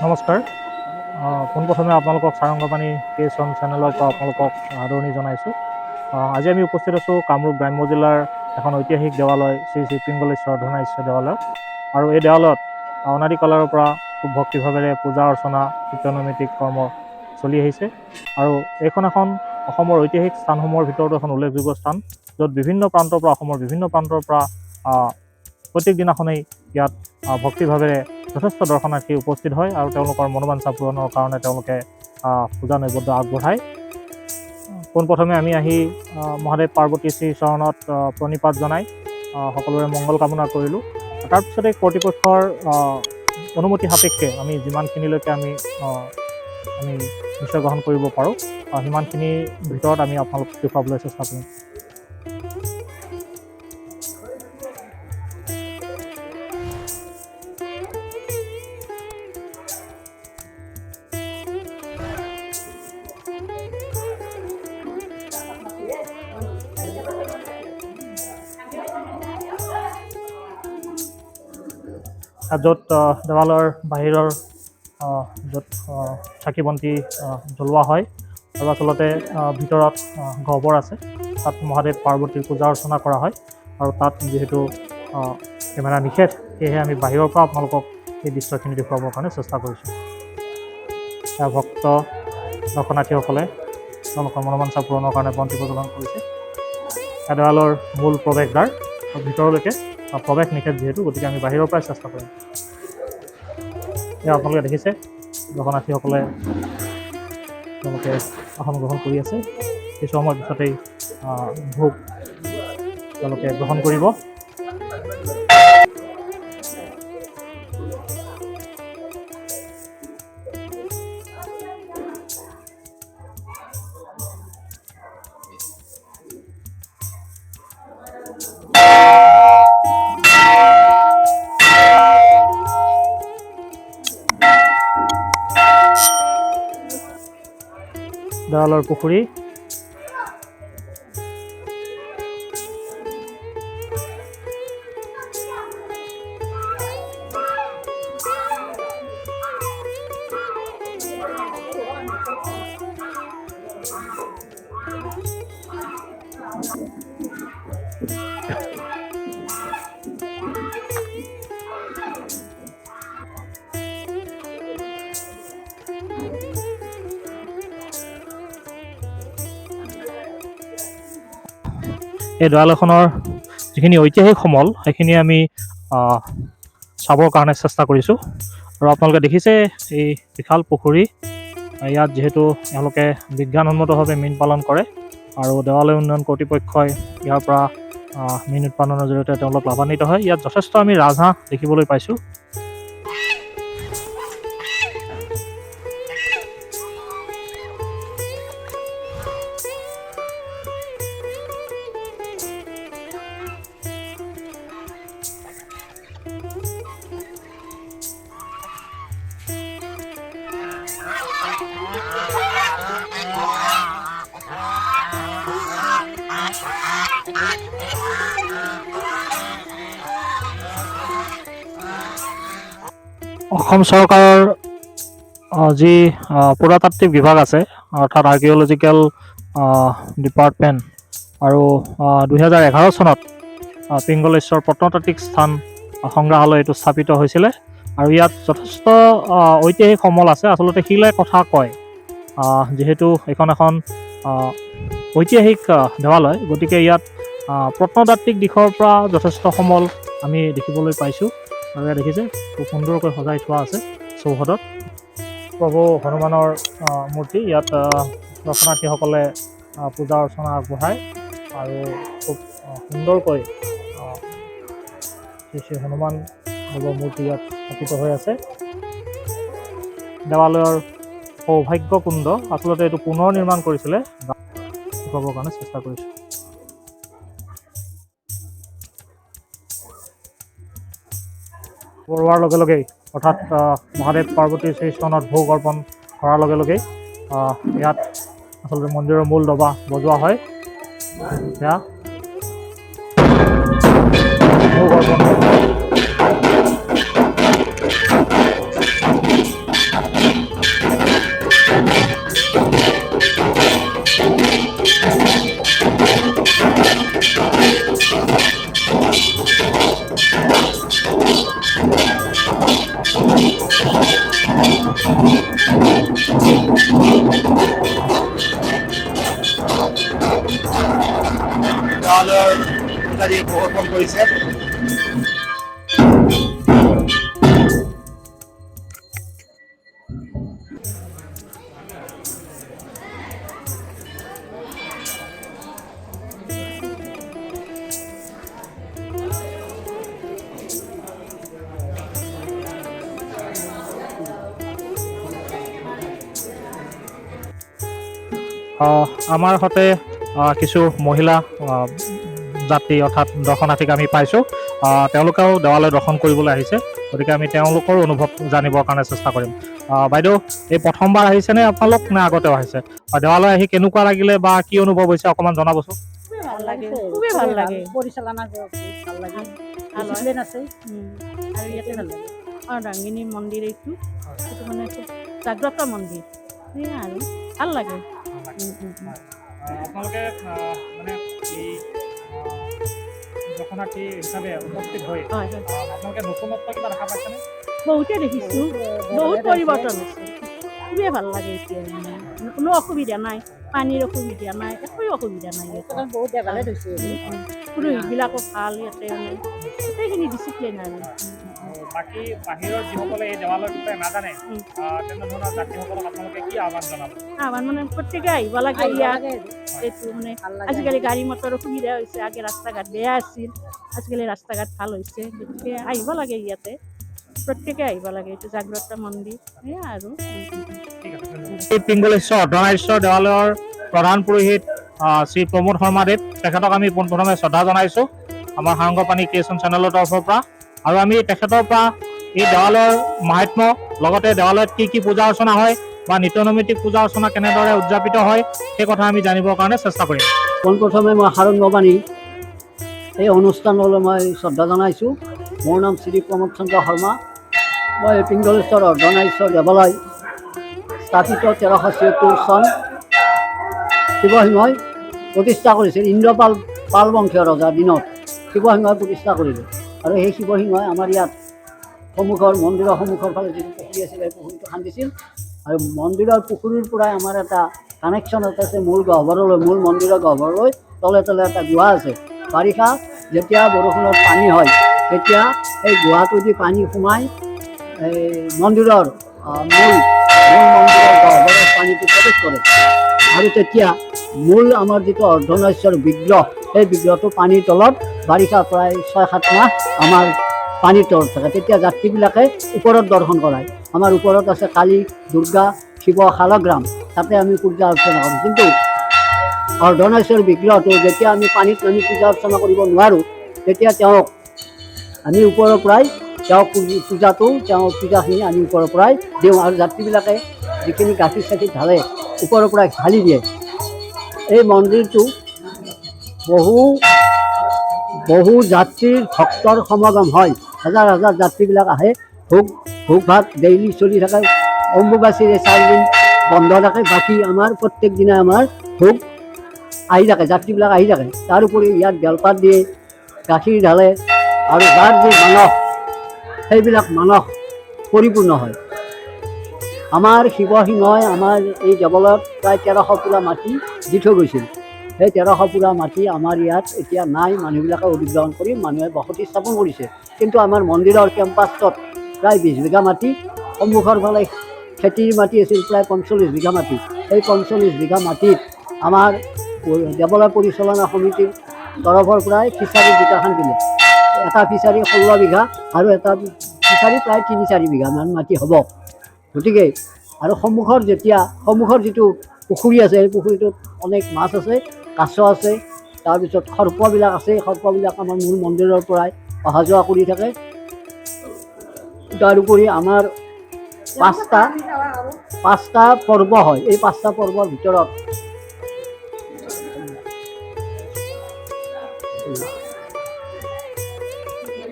নমস্কাৰ। পোনপ্ৰথমে আপোনালোকক সাৰংগপানী ক্ৰিয়েশ্যন চেনেলৰ পৰা আপোনালোকক আদৰণি জনাইছোঁ। আজি আমি উপস্থিত আছোঁ কামৰূপ গ্ৰাম্য জিলাৰ এখন ঐতিহাসিক দেৱালয় শ্ৰী শ্ৰী পিংগলেশ্বৰ ধনাশ্বৰ দেৱালয়ত। আৰু এই দেৱালয়ত অনাদি কালৰ পৰা খুব ভক্তিভাৱেৰে পূজা অৰ্চনা কীৰ্তনৈমিত্তিক কৰ্ম চলি আহিছে। আৰু এইখন এখন অসমৰ ঐতিহাসিক স্থানসমূহৰ ভিতৰতো এখন উল্লেখযোগ্য স্থান, য'ত বিভিন্ন প্ৰান্তৰ পৰা অসমৰ বিভিন্ন প্ৰান্তৰ পৰা প্ৰত্যেক দিনাখনেই ইয়াত ভক্তিভাৱেৰে যথেষ্ট দৰ্শনাৰ্থী উপস্থিত হয় আৰু তেওঁলোকৰ মনোবাঞ্ছা পূৰণৰ কাৰণে তেওঁলোকে পূজা নৈবেদ্য আগবঢ়ায়। পোনপ্ৰথমে আমি আহি মহাদেৱ পাৰ্বতী শ্ৰী চৰণত প্ৰণিপাত জনাই সকলোৰে মংগল কামনা কৰিলোঁ। তাৰপিছতে কৰ্তৃপক্ষৰ অনুমতি সাপেক্ষে আমি যিমানখিনিলৈকে আমি নিশ্চয় গ্ৰহণ কৰিব পাৰোঁ সিমানখিনিৰ ভিতৰত আমি আপোনালোকক দেখুৱাবলৈ চেষ্টা কৰিম। য'ত দেৱালয়ৰ বাহিৰৰ য'ত চাকি বন্তি জ্বলোৱা হয় আৰু আচলতে ভিতৰত গহ্বৰ আছে, তাত মহাদেৱ পাৰ্বতীৰ পূজা অৰ্চনা কৰা হয়। আৰু তাত যিহেতু কেমেৰা নিষেধ, সেয়েহে আমি বাহিৰৰ পৰা আপোনালোকক এই দৃশ্যখিনি দেখুৱাবৰ কাৰণে চেষ্টা কৰিছোঁ। ভক্ত দৰ্শনাৰ্থীসকলে তেওঁলোকৰ মনোবাঞ্ছা পূৰণৰ কাৰণে বন্তি প্ৰজ্বলন কৰিছে। দেৱালয়ৰ মূল প্ৰৱেশদ্বাৰ ভিতৰলৈকে প্ৰৱেশ নিষেধ যিহেতু, গতিকে আমি বাহিৰৰ পৰাই চেষ্টা কৰিম। এয়া আপোনালোকে দেখিছে দৰ্শনাৰ্থীসকলে তেওঁলোকে আসন গ্ৰহণ কৰি আছে। কিছু সময়ৰ পিছতেই ভোগ তেওঁলোকে গ্ৰহণ কৰিব। দেৱালয়ৰ পুখুৰী, এই দেৱালয়খনৰ যিখিনি ঐতিহাসিক সমল সেইখিনি আমি চাবৰ কাৰণে চেষ্টা কৰিছোঁ। আৰু আপোনালোকে দেখিছে এই বিশাল পুখুৰী, ইয়াত যিহেতু এওঁলোকে বিজ্ঞানসন্মতভাৱে মীন পালন কৰে আৰু দেৱালয় উন্নয়ন কৰ্তৃপক্ষই ইয়াৰ পৰা মীন উৎপাদনৰ জৰিয়তে তেওঁলোক লাভান্বিত হয়। ইয়াত যথেষ্ট আমি ৰাজহাঁহ দেখিবলৈ পাইছোঁ। অসম চৰকাৰৰ যি পুৰাতাত্ত্বিক বিভাগ আছে, অৰ্থাৎ আৰ্কিঅলজিকেল ডিপাৰ্টমেণ্ট, আৰু 2011 চনত পিংগলেশ্বৰ প্ৰত্নতাত্ত্বিক স্থান সংগ্ৰহালয়টো স্থাপিত হৈছিলে। আৰু ইয়াত যথেষ্ট ঐতিহাসিক সমল আছে। আচলতে শিলে কথা কয়, যিহেতু এইখন এখন ঐতিহাসিক দেৱালয়, গতিকে ইয়াত প্ৰত্নতাত্ত্বিক দিশৰ পৰা যথেষ্ট সমল আমি দেখিবলৈ পাইছোঁ। আৰু ইয়াত দেখিছে খুব সুন্দৰকৈ সজাই থোৱা আছে চৌহদত প্ৰভু হনুমানৰ মূৰ্তি। ইয়াত দৰ্শনাৰ্থীসকলে পূজা অৰ্চনা আগবঢ়ায় আৰু খুব সুন্দৰকৈ শ্ৰী শ্ৰী হনুমান দেৱৰ মূৰ্তি ইয়াত স্থাপিত হৈ আছে। দেৱালয়ৰ সৌভাগ্য কুণ্ড, আচলতে এইটো পুনৰ নিৰ্মাণ কৰিছিলে, দেখুৱাবৰ কাৰণে চেষ্টা কৰিছোঁ। বৰুৱাৰ লগে লগেই, অৰ্থাৎ মহাদেৱ পাৰ্বতীৰ শ্ৰী চৰণত ভোগ অৰ্পণ কৰাৰ লগে লগেই ইয়াত আচলতে মন্দিৰৰ মূল দবা বজোৱা হয়। এয়া ভোগ অৰ্পণ দেৱালৰ পূজাৰী প্ৰদৰ্শন কৰিছে। আমাৰ সৈতে কিছু মহিলা যাত্ৰী অৰ্থাৎ দৰ্শনাৰ্থীক আমি পাইছোঁ। তেওঁলোকেও দেৱালয় দৰ্শন কৰিবলৈ আহিছে, গতিকে আমি তেওঁলোকৰ অনুভৱ জানিবৰ কাৰণে চেষ্টা কৰিম। বাইদেউ, এই প্ৰথমবাৰ আহিছেনে আপোনালোক নে আগতেও আহিছে? দেৱালয় আহি কেনেকুৱা লাগিলে বা কি অনুভৱ হৈছে অকণমান জনাবচোন। ভাল লাগে, খুবেই ভাল লাগে। পৰিচালনা ভাল লাগে, ডিচিপ্লিন আছে আৰু ইয়াতে ভাল লাগে। অৰ্ধাংগিনী মন্দিৰ এইটো মানে খুব জাগ্ৰত মন্দিৰ, সেয়া আৰু ভাল লাগে। আপোনালোকে মানে এই দৰ্শনাৰ্থী হিচাপে উপস্থিত হৈ আপোনালোকে নতুনত্ব কিবা দেখা পাইছেনে? বহুতে দেখিছোঁ, বহুত পৰিৱৰ্তন হৈছে, খুবেই ভাল লাগে। এতিয়া মানে কোনো অসুবিধা নাই, পানীৰ অসুবিধা নাই, একোৱে অসুবিধা নাই। ইয়াতে বহুত ডেভেলপ হৈছে, পুৰোহিতবিলাকো ভাল, ইয়াতে মানে গোটেইখিনি ডিচিপ্লিন আৰু। বাকী বাহিৰৰ যিসকলে এই দেৱালয়ৰ বিষয়ে নাজানে তেনেধৰণৰ যাত্ৰীসকলক আপোনালোকে কি আহ্বান জনাব? আহ্বান মানে প্ৰত্যেকে আহিব লাগে ইয়াত। এইটো মানে আজিকালি গাড়ী মটৰৰ সুবিধা হৈছে, আগে ৰাস্তা ঘাট বেয়া আছিল, আজিকালি ৰাস্তা ঘাট ভাল হৈছে, গতিকে আহিব লাগে ইয়াতে, প্ৰত্যেকে আহিব লাগে। এইটো জাগ্ৰত মন্দিৰ, সেয়া আৰু। পিংগলেশ্বৰ অৰ্ধনাৰীশ্বৰ দেৱালয়ৰ প্ৰধান পুৰোহিত শ্ৰী প্ৰমোদ শৰ্মাদেৱ, তেখেতক আমি পোনপ্ৰথমে শ্ৰদ্ধা জনাইছোঁ আমাৰ সাৰংগপানী ক্ৰিয়েশ্যন চেনেলৰ তৰফৰ পৰা। আৰু আমি তেখেতৰ পৰা এই দেৱালয়ৰ মাহাত্ম্য, লগতে দেৱালয়ত কি কি পূজা অৰ্চনা হয় বা নিত্যনৈমিত্তিক পূজা অৰ্চনা কেনেদৰে উদযাপিত হয় সেই কথা আমি জানিবৰ কাৰণে চেষ্টা কৰিম। পোনপ্ৰথমে মই সাৰংগপানী এই অনুষ্ঠানলৈ মই শ্ৰদ্ধা জনাইছোঁ। মোৰ নাম শ্ৰী প্ৰমোদ চন্দ্ৰ শৰ্মা। মই পিংগলেশ্বৰ অৰ্ধনাৰীশ্বৰ দেৱালয় স্থাপিত 1376 চন শিৱসিংহই প্ৰতিষ্ঠা কৰিছিল। ইন্দ্ৰপাল বংশীয় ৰজাৰ দিনত শিৱসিংহই প্ৰতিষ্ঠা কৰিলে, আৰু সেই শিৱসিংহই আমাৰ ইয়াত সন্মুখৰ মন্দিৰৰ সন্মুখৰ ফালে যিটো পুখুৰী আছিল সেই পুখুৰীটো খান্দিছিল, আৰু মন্দিৰৰ পুখুৰীৰ পৰাই আমাৰ এটা কানেকশ্যন এটা আছে মূল গহ্বৰলৈ, মূল মন্দিৰৰ গহ্বৰলৈ তলে তলে এটা গুহা আছে। বাৰিষা যেতিয়া বৰষুণত পানী হয় তেতিয়া এই গুহাটোদি পানী সোমাই এই মন্দিৰৰ মূল মন্দিৰৰ গহ্বৰত পানীটো প্ৰৱেশ কৰে, আৰু তেতিয়া মূল আমাৰ যিটো অৰ্ধনাৰীশ্বৰ বিগ্ৰহ, সেই বিগ্ৰহটো পানীৰ তলত বাৰিষা প্ৰায় 6-7 মাহ আমাৰ পানীৰ তলত থাকে। তেতিয়া যাত্ৰীবিলাকে ওপৰত দৰ্শন কৰায়। আমাৰ ওপৰত আছে কালী, দুৰ্গা, শিৱ শালগ্ৰাম, তাতে আমি পূজা অৰ্চনা কৰোঁ। কিন্তু অৰ্ধনাৰীশ্বৰ বিগ্ৰহটো যেতিয়া আমি পানীত নামি পূজা অৰ্চনা কৰিব নোৱাৰোঁ, তেতিয়া তেওঁক আমি ওপৰৰ পৰাই পূজাখিনি আমি ওপৰৰ পৰাই দিওঁ, আৰু যাত্ৰীবিলাকে যিখিনি গাখীৰ চাখীৰ ঢালে ওপৰৰ পৰাই ঢালি দিয়ে। এই মন্দিৰটো বহু যাত্ৰীৰ ভক্তৰ সমাগম হয়, হাজাৰ হাজাৰ যাত্ৰীবিলাক আহে। ভোগ ভাত ডেইলি চলি থাকে, অম্বুবাচীৰে 4 দিন বন্ধ থাকে, বাকী আমাৰ প্ৰত্যেক দিনাই আমাৰ ভোগ আহি থাকে, যাত্ৰীবিলাক আহি থাকে। তাৰোপৰি ইয়াত বেলপাত দিয়ে, গাখীৰ ঢালে, আৰু যাৰ যি মানস সেইবিলাক মানস পৰিপূৰ্ণ হয়। আমাৰ শিৱসিংহই আমাৰ এই দেৱালয়ত প্ৰায় 1300 পুৰা মাটি দি থৈ গৈছিল। সেই 1300 পুৰা মাটি আমাৰ ইয়াত এতিয়া নাই, মানুহবিলাকে অধিগ্ৰহণ কৰি মানুহে বসতি স্থাপন কৰিছে। কিন্তু আমাৰ মন্দিৰৰ কেম্পাছত প্ৰায় 20 বিঘা মাটি, সন্মুখৰ ফালে খেতিৰ মাটি আছিল প্ৰায় 45 বিঘা মাটি। সেই 45 বিঘা মাটিত আমাৰ দেৱালয় পৰিচালনা সমিতিৰ তৰফৰ পৰাই ফিচাৰী 2টা খান্দিলে। এটা ফিচাৰী 16 বিঘা আৰু এটা ফিচাৰী প্ৰায় 3-4 বিঘামান মাটি হ'ব। গতিকে আৰু সন্মুখৰ যিটো পুখুৰী আছে, সেই পুখুৰীটোত অনেক মাছ আছে, কাছ আছে, তাৰপিছত সৰ্পবিলাক আছে। সৰ্পবিলাক আমাৰ মূল মন্দিৰৰ পৰাই অহা যোৱা কৰি থাকে। তাৰোপৰি আমাৰ 5টা পৰ্ব হয়। এই 5টা পৰ্বৰ ভিতৰত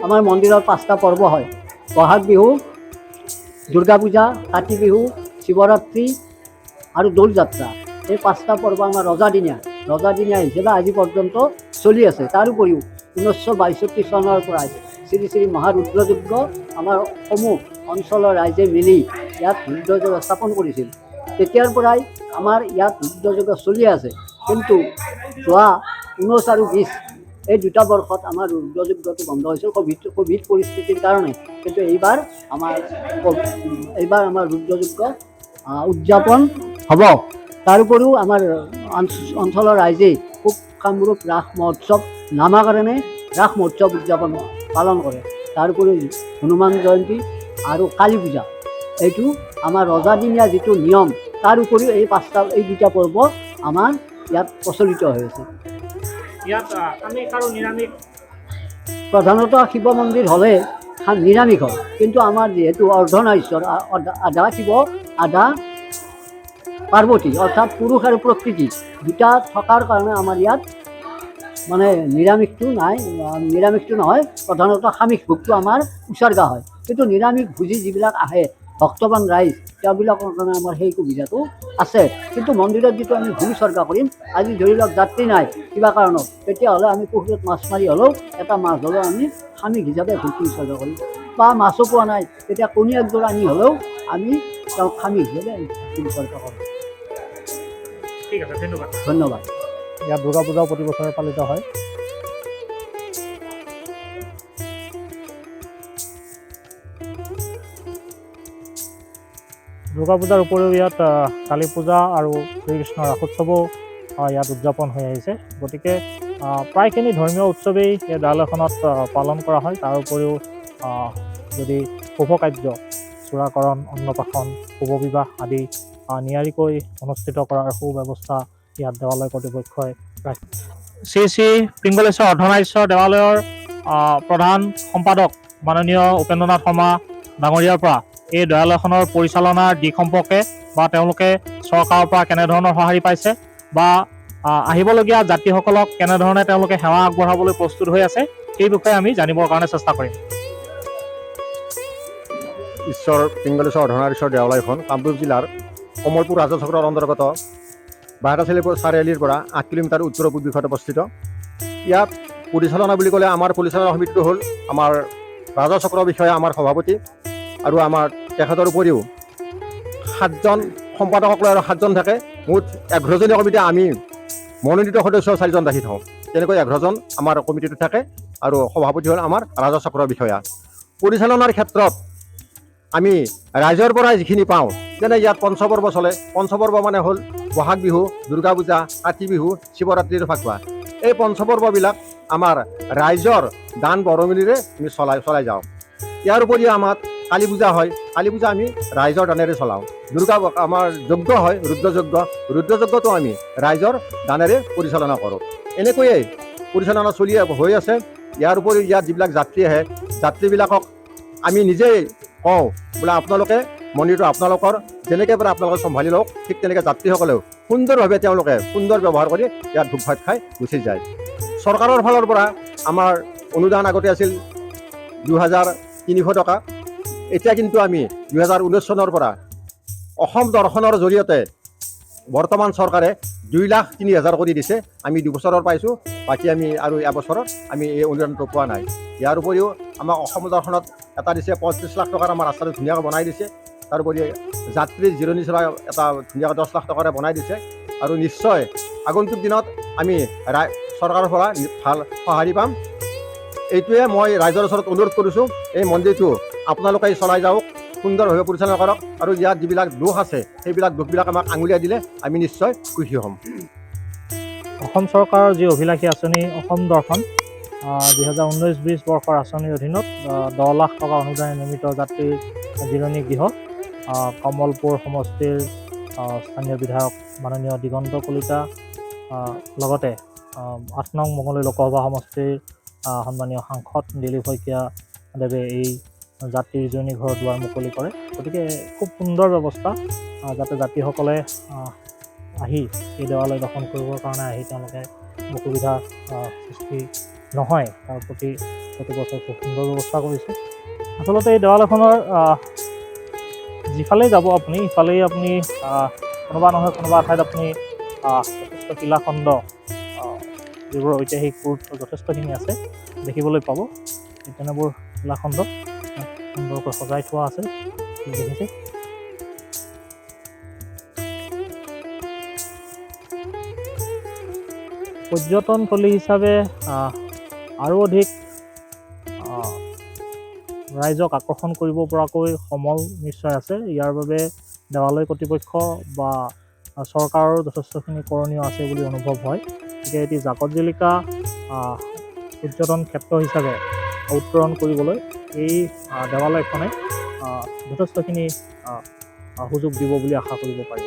আমাৰ মন্দিৰত 5টা পৰ্ব হয়। বহাগ বিহু, দুৰ্গা পূজা, কাতি বিহু, শিৱৰাত্ৰি আৰু দৌল যাত্ৰা। এই 5টা পৰ্ব আমাৰ ৰজাদিনীয়া হিচাপে আজি পৰ্যন্ত চলি আছে। তাৰোপৰিও 1962 চনৰ পৰাই শ্ৰী শ্ৰী মহাৰুদ্ৰযজ্ঞ আমাৰ সমূহ অঞ্চলৰ ৰাইজে মিলি ইয়াত ৰুদ্ৰযজ্ঞ স্থাপন কৰিছিল। তেতিয়াৰ পৰাই আমাৰ ইয়াত ৰুদ্ৰযজ্ঞ চলি আছে, কিন্তু যোৱা 19 আৰু 20 এই 2টা বৰ্ষত আমাৰ ৰুদ্ৰযজ্ঞটো বন্ধ হৈছিল কোভিড পৰিস্থিতিৰ কাৰণে। কিন্তু এইবাৰ আমাৰ ৰুদ্ৰযজ্ঞ উদযাপন হ'ব। তাৰোপৰিও আমাৰ অঞ্চলৰ ৰাইজে পূব কামৰূপ ৰাস মহোৎসৱ নামাকৰণে ৰাস মহোৎসৱ উদযাপন পালন কৰে। তাৰোপৰি হনুমান জয়ন্তী আৰু কালী পূজা, এইটো আমাৰ ৰজাদিনীয়া যিটো নিয়ম, তাৰ উপৰিও এই 2টা পৰ্ব আমাৰ ইয়াত প্ৰচলিত হৈ আছে। ইয়াত আমিষ আৰু নিৰামিষ প্ৰধানত শিৱ মন্দিৰ হ'লে নিৰামিষ হয়, কিন্তু আমাৰ যিহেতু অৰ্ধনাৰীশ্বৰ, আধা শিৱ আধা পাৰ্বতী, অৰ্থাৎ পুৰুষ আৰু প্ৰকৃতি 2টা থকাৰ কাৰণে আমাৰ ইয়াত মানে নিৰামিষটো নহয়, প্ৰধানত সামিষ ভোগটো আমাৰ উচৰ্গা হয়। কিন্তু নিৰামিষ ভোজী যিবিলাক আহে ভক্তবান ৰাইজ, তেওঁবিলাকৰ কাৰণে আমাৰ সেই সুবিধাটো আছে। কিন্তু মন্দিৰত যিটো আমি ভোগ উচৰ্গা কৰিম, আজি ধৰি লওক যাত্ৰী নাই কিবা কাৰণত, তেতিয়াহ'লে আমি পুখুৰীত মাছ মাৰি হ'লেও এটা মাছ হ'লেও আমি সামিষ হিচাপে ভোগটো উচৰ্গা কৰিম। বা মাছো পোৱা নাই, তেতিয়া কণী একযোৰ আনি হ'লেও আমি তেওঁক সামিষ হিচাপে ভোগ উচৰ্গা কৰোঁ। ঠিক আছে, ধন্যবাদ। ধন্যবাদ। ইয়াত দুৰ্গা পূজাও প্ৰতি বছৰে পালিত হয়। দুৰ্গা পূজাৰ উপৰিও ইয়াত কালী পূজা আৰু শ্ৰীকৃষ্ণৰ ৰাসোৎসৱো ইয়াত উদযাপন হৈ আহিছে। গতিকে প্ৰায়খিনি ধৰ্মীয় উৎসৱেই এই দেৱালয়খনত পালন কৰা হয়। তাৰ উপৰিও যদি শুভ কাৰ্য, চূড়াকৰণ, অন্নপ্ৰাশন, শুভ বিবাহ আদি নিয়াৰিকৈ অনুষ্ঠিত কৰাৰ সুব্যৱস্থা ইয়াত দেৱালয় কৰ্তৃপক্ষই ৰাখে। শ্ৰী শ্ৰী পিংগলেশ্বৰ অৰ্ধনাৰীশ্বৰ দেৱালয়ৰ প্ৰধান সম্পাদক মাননীয় উপেন্দ্ৰনাথ শৰ্মা ডাঙৰীয়াৰ পৰা এই দেৱালয়খনৰ পৰিচালনাৰ দিশ সম্পৰ্কে বা তেওঁলোকে চৰকাৰৰ পৰা কেনেধৰণৰ সঁহাৰি পাইছে বা আহিবলগীয়া যাত্ৰীসকলক কেনেধৰণে তেওঁলোকে সেৱা আগবঢ়াবলৈ প্ৰস্তুত হৈ আছে, সেই বিষয়ে আমি জানিবৰ কাৰণে চেষ্টা কৰিম। ঈশ্বৰ পিংগলেশ্বৰ অৰ্ধনাৰীশ্বৰ দেৱালয়খন কামৰূপ জিলাৰ কমলপুৰ ৰাজহ চক্ৰৰ অন্তৰ্গত বাহাটাচালি চাৰিআলিৰ পৰা 8 কিলোমিটাৰ উত্তৰ পূব দিশত অৱস্থিত। ইয়াত পৰিচালনা বুলি ক'লে আমাৰ পৰিচালনা সমিতিটো হ'ল আমাৰ ৰাজহ চক্ৰৰ বিষয়ে আমাৰ সভাপতি আৰু আমাৰ তেখেতৰ উপৰিও 7জন সম্পাদকক লৈ আৰু 7জন থাকে। মুঠ 11জনীয়া কমিটি, আমি মনোনীত সদস্য 4জন ৰাখি থওঁ। তেনেকৈ 11জন আমাৰ কমিটিটো থাকে আৰু সভাপতি হ'ল আমাৰ ৰাজহ চক্ৰৰ বিষয়া। পৰিচালনাৰ ক্ষেত্ৰত আমি ৰাইজৰ পৰাই যিখিনি পাওঁ, যেনে ইয়াত পঞ্চপৰ্ব চলে। পঞ্চপৰ্ব মানে হ'ল বহাগ বিহু, দুৰ্গা পূজা, কাতি বিহু, শিৱৰাত্ৰি আৰু ফাকুৱা। এই পঞ্চপৰ্ববিলাক আমাৰ ৰাইজৰ দান বৰঙণিৰে আমি চলাই যাওঁ। ইয়াৰ উপৰিও আমাৰ কালী পূজা হয়, কালী পূজা আমি ৰাইজৰ দানেৰে চলাওঁ। দুৰ্গা আমাৰ যজ্ঞ হয়, ৰুদ্ৰযজ্ঞটো আমি ৰাইজৰ দানেৰে পৰিচালনা কৰোঁ। এনেকৈয়ে পৰিচালনা চলি হৈ আছে। ইয়াৰ উপৰিও ইয়াত যিবিলাক যাত্ৰী আহে, যাত্ৰীবিলাকক আমি নিজেই কওঁ বোলে আপোনালোকে মন্দিৰটো আপোনালোকৰ যেনেকৈ পাৰে আপোনালোকে চম্ভালি লওক। ঠিক তেনেকৈ যাত্ৰীসকলেও সুন্দৰভাৱে তেওঁলোকে সুন্দৰ ব্যৱহাৰ কৰি ইয়াত ভোগ ভাত খাই গুচি যায়। চৰকাৰৰ ফালৰ পৰা আমাৰ অনুদান আগতে আছিল 2300 টকা। এতিয়া কিন্তু আমি 2019 চনৰ পৰা অসম দৰ্শনৰ জৰিয়তে বৰ্তমান চৰকাৰে 2,03,000 কৰি দিছে। আমি 2 বছৰৰ পাইছোঁ, বাকী আমি আৰু এবছৰত আমি এই অনুদানটো পোৱা নাই। ইয়াৰ উপৰিও আমাক অসম দৰ্শনত এটা দিছে 35 লাখ টকাৰ আমাৰ ৰাস্তাটো ধুনীয়াকৈ বনাই দিছে। তাৰোপৰি যাত্ৰীৰ জিৰণি চৰা এটা ধুনীয়াকৈ 10 লাখ টকাৰে বনাই দিছে। আৰু নিশ্চয় আগন্তুক দিনত আমি চৰকাৰৰ পৰা ভাল সঁহাৰি পাম। এইটোৱে মই ৰাইজৰ ওচৰত অনুৰোধ কৰিছোঁ, এই মন্দিৰটো আপোনালোকে চলাই যাওক, সুন্দৰভাৱে পৰিচালনা কৰক আৰু ইয়াত যিবিলাক দোষ আছে সেইবিলাক দোষবিলাক আমাক আঙুলিয়াই দিলে আমি নিশ্চয় সুখী হ'ম। অসম চৰকাৰৰ যি অভিলাষী আঁচনি অসম দৰ্শন 2019-20 বৰ্ষৰ আঁচনিৰ অধীনত 10 লাখ টকা অনুদানে নিৰ্মিত যাত্ৰীৰ জিৰণি গৃহ কমলপুৰ সমষ্টিৰ স্থানীয় বিধায়ক মাননীয় দিগন্ত কলিতা লগতে 8 নং মঙলদৈ লোকসভা সমষ্টিৰ সন্মানীয় সাংসদ দিলীপ শইকীয়া দেৱে এই যাত্ৰীৰ জিৰণি ঘৰৰ দুৱাৰ মুকলি কৰে। গতিকে খুব সুন্দৰ ব্যৱস্থা, যাতে যাত্ৰীসকলে আহি এই দেৱালয় দৰ্শন কৰিবৰ কাৰণে আহি তেওঁলোকে অসুবিধা সৃষ্টি নহয়, তাৰ প্ৰতি বছৰ খুব সুন্দৰ ব্যৱস্থা কৰিছে। আচলতে এই দেৱালয়খনৰ যিফালেই যাব আপুনি সিফালেই আপুনি কোনোবা নহয় কোনোবা ঠাইত আপুনি যথেষ্ট শিলাখণ্ড যিবোৰ ঐতিহাসিক গুৰুত্ব যথেষ্টখিনি আছে দেখিবলৈ পাব। তেনেবোৰ শিলাখণ্ড সুন্দৰকৈ সজাই থোৱা আছে দেখিছে। পৰ্যটনথলী হিচাপে আৰু অধিক ৰাইজক আকৰ্ষণ কৰিব পৰাকৈ সমল নিশ্চয় আছে। ইয়াৰ বাবে দেৱালয় কৰ্তৃপক্ষ বা চৰকাৰৰ যথেষ্টখিনি কৰণীয় আছে বুলি অনুভৱ হয়। গতিকে এটি জাকত জিলিকা পৰ্যটন ক্ষেত্ৰ হিচাপে উত্তৰণ কৰিবলৈ এই দেৱালয়খনে যথেষ্টখিনি সুযোগ দিব বুলি আশা কৰিব পাৰি।